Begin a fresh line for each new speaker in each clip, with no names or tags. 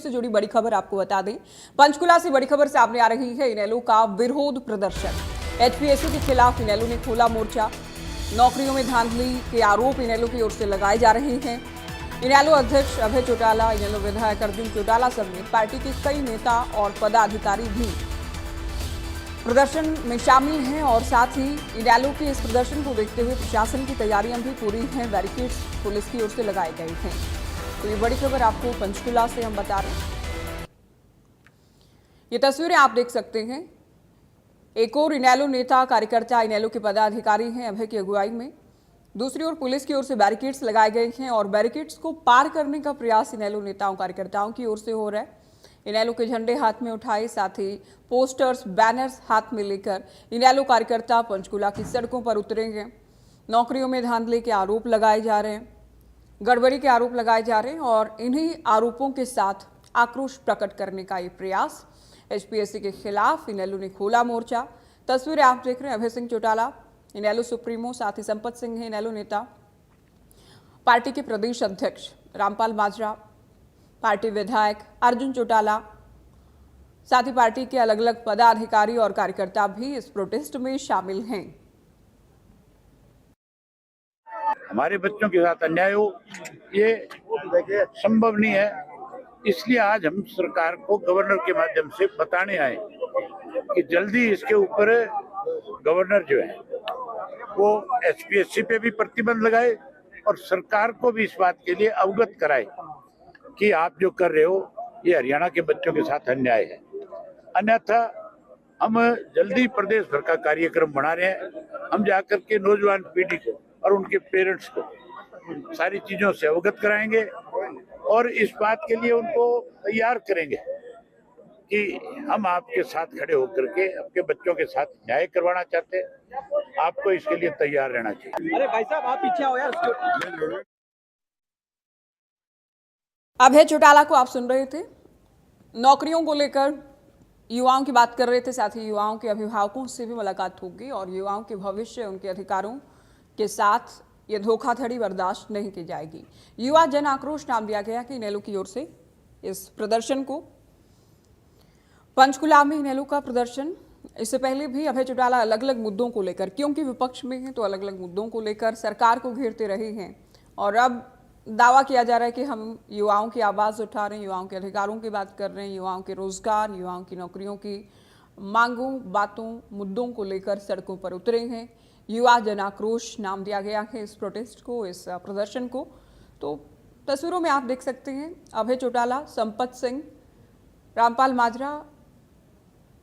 से जुड़ी बड़ी खबर आपको बता दें। पंचकुला से बड़ी खबर सामने आ रही है। इनेलो का विरोध प्रदर्शन। एचपीएससी के खिलाफ इनेलो ने खोला मोर्चा। नौकरियों में धांधली के आरोप इनेलो की ओर से लगाए जा रहे हैं। इनेलो अध्यक्ष अभय चौटाला, इनेलो विधायक अर्जुन चौटाला समेत पार्टी के कई नेता और पदाधिकारी भी प्रदर्शन में शामिल हैं और साथ ही इनेलो के इस प्रदर्शन को देखते हुए प्रशासन की तैयारियां भी पूरी हैं। बैरिकेड्स पुलिस की ओर से लगाए गए हैं। तो ये बड़ी खबर आपको पंचकुला से हम बता रहे हैं। ये तस्वीरें आप देख सकते हैं। एक और इनेलो नेता कार्यकर्ता इनेलो के पदाधिकारी हैं अभय की अगुवाई में। दूसरी ओर पुलिस की ओर से बैरिकेड्स लगाए गए हैं और बैरिकेड्स को पार करने का प्रयास इनेलो नेताओं कार्यकर्ताओं की ओर से हो रहा है। इनेलो के झंडे हाथ में उठाए, साथ ही पोस्टर्स बैनर्स हाथ में लेकर इनेलो कार्यकर्ता पंचकुला की सड़कों पर उतरे हैं। नौकरियों में धांधली के आरोप लगाए जा रहे हैं, गड़बड़ी के आरोप लगाए जा रहे हैं और इन्हीं आरोपों के साथ आक्रोश प्रकट करने का ये प्रयास। एचपीएससी के खिलाफ इनेलो ने खोला मोर्चा। तस्वीरें आप देख रहे हैं। अभय सिंह चौटाला इनेलो सुप्रीमो, साथ ही संपत सिंह है इनेलो नेता, पार्टी के प्रदेश अध्यक्ष रामपाल माजरा, पार्टी विधायक अर्जुन चौटाला, साथ ही पार्टी के अलग अलग पदाधिकारी और कार्यकर्ता भी इस प्रोटेस्ट में शामिल हैं।
हमारे बच्चों के साथ अन्याय हो ये संभव नहीं है। इसलिए आज हम सरकार को गवर्नर के माध्यम से बताने आए कि जल्दी इसके ऊपर गवर्नर जो है वो एचपीएससी पे भी प्रतिबंध लगाए और सरकार को भी इस बात के लिए अवगत कराए कि आप जो कर रहे हो ये हरियाणा के बच्चों के साथ अन्याय है। अन्यथा हम जल्दी प्रदेश भर का कार्यक्रम बना रहे हैं। हम जाकर के नौजवान पीढ़ी को और उनके पेरेंट्स को सारी चीजों से अवगत कराएंगे और इस बात के लिए उनको तैयार करेंगे कि हम आपके साथ खड़े होकर के आपके बच्चों के साथ न्याय करवाना चाहते हैं। आपको इसके लिए तैयार रहना चाहिए।
अरे भाई साहब आप पीछे आओ यार।
अभय चौटाला को आप सुन रहे थे। नौकरियों को लेकर युवाओं की बात कर रहे थे, साथ ही युवाओं के अभिभावकों से भी मुलाकात होगी और युवाओं के भविष्य, उनके अधिकारों के साथ ये धोखाधड़ी बर्दाश्त नहीं की जाएगी। युवा जन आक्रोश नाम दिया गया कि इनेलो की ओर से इस प्रदर्शन को। पंचकुला में इनेलो का प्रदर्शन, इससे पहले भी अभय चौटाला अलग अलग मुद्दों को लेकर, क्योंकि विपक्ष में हैं तो अलग अलग मुद्दों को लेकर सरकार को घेरते रहे हैं और अब दावा किया जा रहा है कि हम युवाओं की आवाज़ उठा रहे हैं, युवाओं के अधिकारों की बात कर रहे हैं, युवाओं के रोजगार, युवाओं की नौकरियों की मांगों, बातों, मुद्दों को लेकर सड़कों पर उतरे हैं। युवा जन आक्रोश नाम दिया गया है इस प्रोटेस्ट को, इस प्रदर्शन को। तो तस्वीरों में आप देख सकते हैं अभय चौटाला, संपत सिंह, रामपाल माजरा,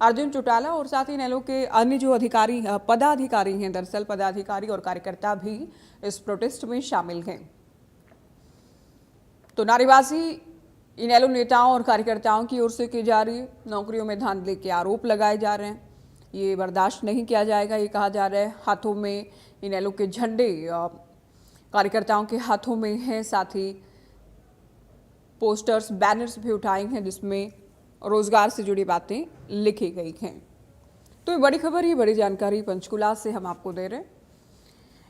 अर्जुन चौटाला और साथ ही इनेलो के अन्य जो पदाधिकारी हैं, दरअसल पदाधिकारी और कार्यकर्ता भी इस प्रोटेस्ट में शामिल हैं। तो नारेबाजी इनेलो नेताओं और कार्यकर्ताओं की ओर से की जा रही है। नौकरियों में धांधली के आरोप लगाए जा रहे हैं, ये बर्दाश्त नहीं किया जाएगा, ये कहा जा रहा है। हाथों में इनेलो के झंडे कार्यकर्ताओं के हाथों में हैं, साथ ही पोस्टर्स बैनर्स भी उठाए हैं जिसमें रोजगार से जुड़ी बातें लिखी गई हैं। तो ये बड़ी खबर, ये बड़ी जानकारी पंचकुला से हम आपको दे रहे हैं।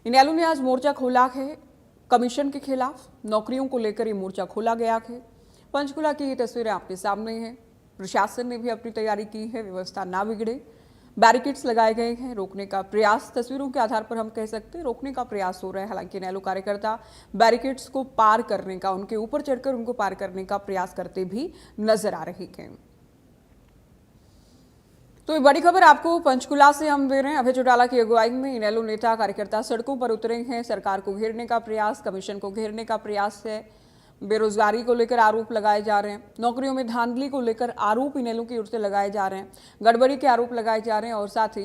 इनेलो ने आज मोर्चा खोला है कमीशन के खिलाफ। नौकरियों को लेकर ये मोर्चा खोला गया है। पंचकुला की ये तस्वीरें आपके सामने हैं। प्रशासन ने भी अपनी तैयारी की है, व्यवस्था ना बिगड़े। बैरिकेड्स लगाए गए हैं, रोकने का प्रयास, तस्वीरों के आधार पर हम कह सकते हैं रोकने का प्रयास हो रहा है। हालांकि इनेलो कार्यकर्ता बैरिकेड्स को पार करने का, उनके ऊपर चढ़कर उनको पार करने का प्रयास करते भी नजर आ रहे हैं। तो ये बड़ी खबर आपको पंचकुला से हम दे रहे हैं। अभय चौटाला की अगुवाई में इनेलो नेता कार्यकर्ता सड़कों पर उतरे हैं। सरकार को घेरने का प्रयास, कमीशन को घेरने का प्रयास है। बेरोजगारी को लेकर आरोप लगाए जा रहे हैं, नौकरियों में धांधली को लेकर आरोप इनेलो की ओर से लगाए जा रहे हैं, गड़बड़ी के आरोप लगाए जा रहे हैं और साथ ही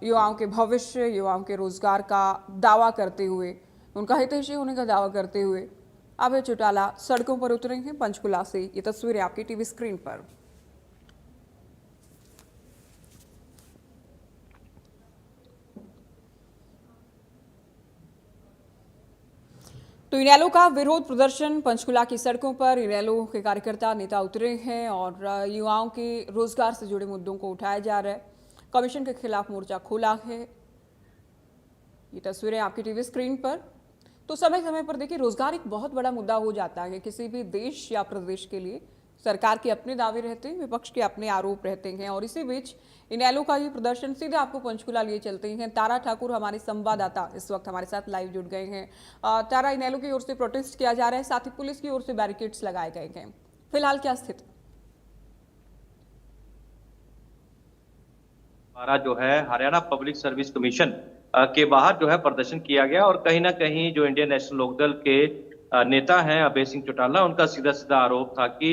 युवाओं के भविष्य, युवाओं के रोजगार का दावा करते हुए, उनका हितैषी होने का दावा करते हुए अभय चौटाला सड़कों पर उतरे हैं पंचकुला से। ये तस्वीरें आपकी टीवी स्क्रीन पर। तो इनेलो का विरोध प्रदर्शन पंचकुला की सड़कों पर। इनेलो के कार्यकर्ता नेता उतरे हैं और युवाओं के रोजगार से जुड़े मुद्दों को उठाया जा रहा है। कमीशन के खिलाफ मोर्चा खोला है। ये तस्वीरें आपकी टीवी स्क्रीन पर। तो समय समय पर देखिए, रोजगार एक बहुत बड़ा मुद्दा हो जाता है किसी भी देश या प्रदेश के लिए। सरकार के अपने दावे रहते हैं, विपक्ष के अपने आरोप रहते हैं और इसी बीच इनेलो का ये प्रदर्शन सीधे आपको पंचकुला लिए चलते हैं। तारा ठाकुर हमारे संवाददाता इस वक्त हमारे साथ लाइव जुड़ गए हैं। तारा, इनेलो की ओर से प्रोटेस्ट किया जा रहा है, साथ ही पुलिस की ओर से बैरिकेड्स लगाए गए हैं, फिलहाल क्या स्थिति?
हमारा जो है हरियाणा पब्लिक सर्विस कमीशन के बाहर जो है प्रदर्शन किया गया और कहीं ना कहीं जो इंडियन नेशनल लोकदल के नेता हैं अभय सिंह चौटाला, उनका सीधा सीधा आरोप था कि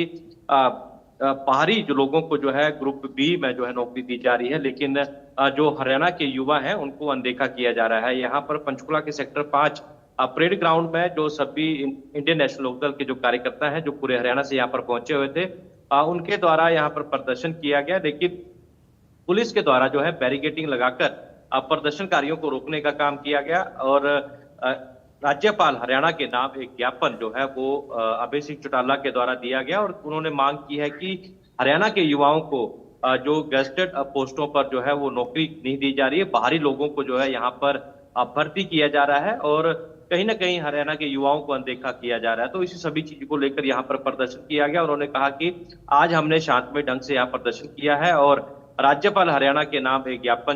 बाहरी जो लोगों को जो है ग्रुप बी में जो है नौकरी दी जा रही है, लेकिन जो हरियाणा के युवा हैं उनको अनदेखा किया जा रहा है। यहाँ पर पंचकुला के सेक्टर 5 परेड ग्राउंड में जो सभी इंडियन नेशनल लोकदल के जो कार्यकर्ता हैं जो पूरे हरियाणा से यहाँ पर पहुंचे हुए थे, उनके द्वारा यहाँ पर प्रदर्शन किया गया, लेकिन पुलिस के द्वारा जो है बैरिकेडिंग लगाकर प्रदर्शनकारियों को रोकने का काम किया गया और राज्यपाल हरियाणा के नाम एक ज्ञापन जो है वो अभय सिंह चौटाला के द्वारा दिया गया और उन्होंने मांग की है कि हरियाणा के युवाओं को जो गेस्टेड पोस्टों पर जो है वो नौकरी नहीं दी जा रही है, बाहरी लोगों को जो है यहाँ पर भर्ती किया जा रहा है और कहीं ना कहीं हरियाणा के युवाओं को अनदेखा किया जा रहा है। तो इसी सभी चीजों को लेकर यहाँ पर प्रदर्शन किया गया। उन्होंने कहा कि आज हमने शांतमय ढंग से यहाँ प्रदर्शन किया है और राज्यपाल हरियाणा के नाम एक ज्ञापन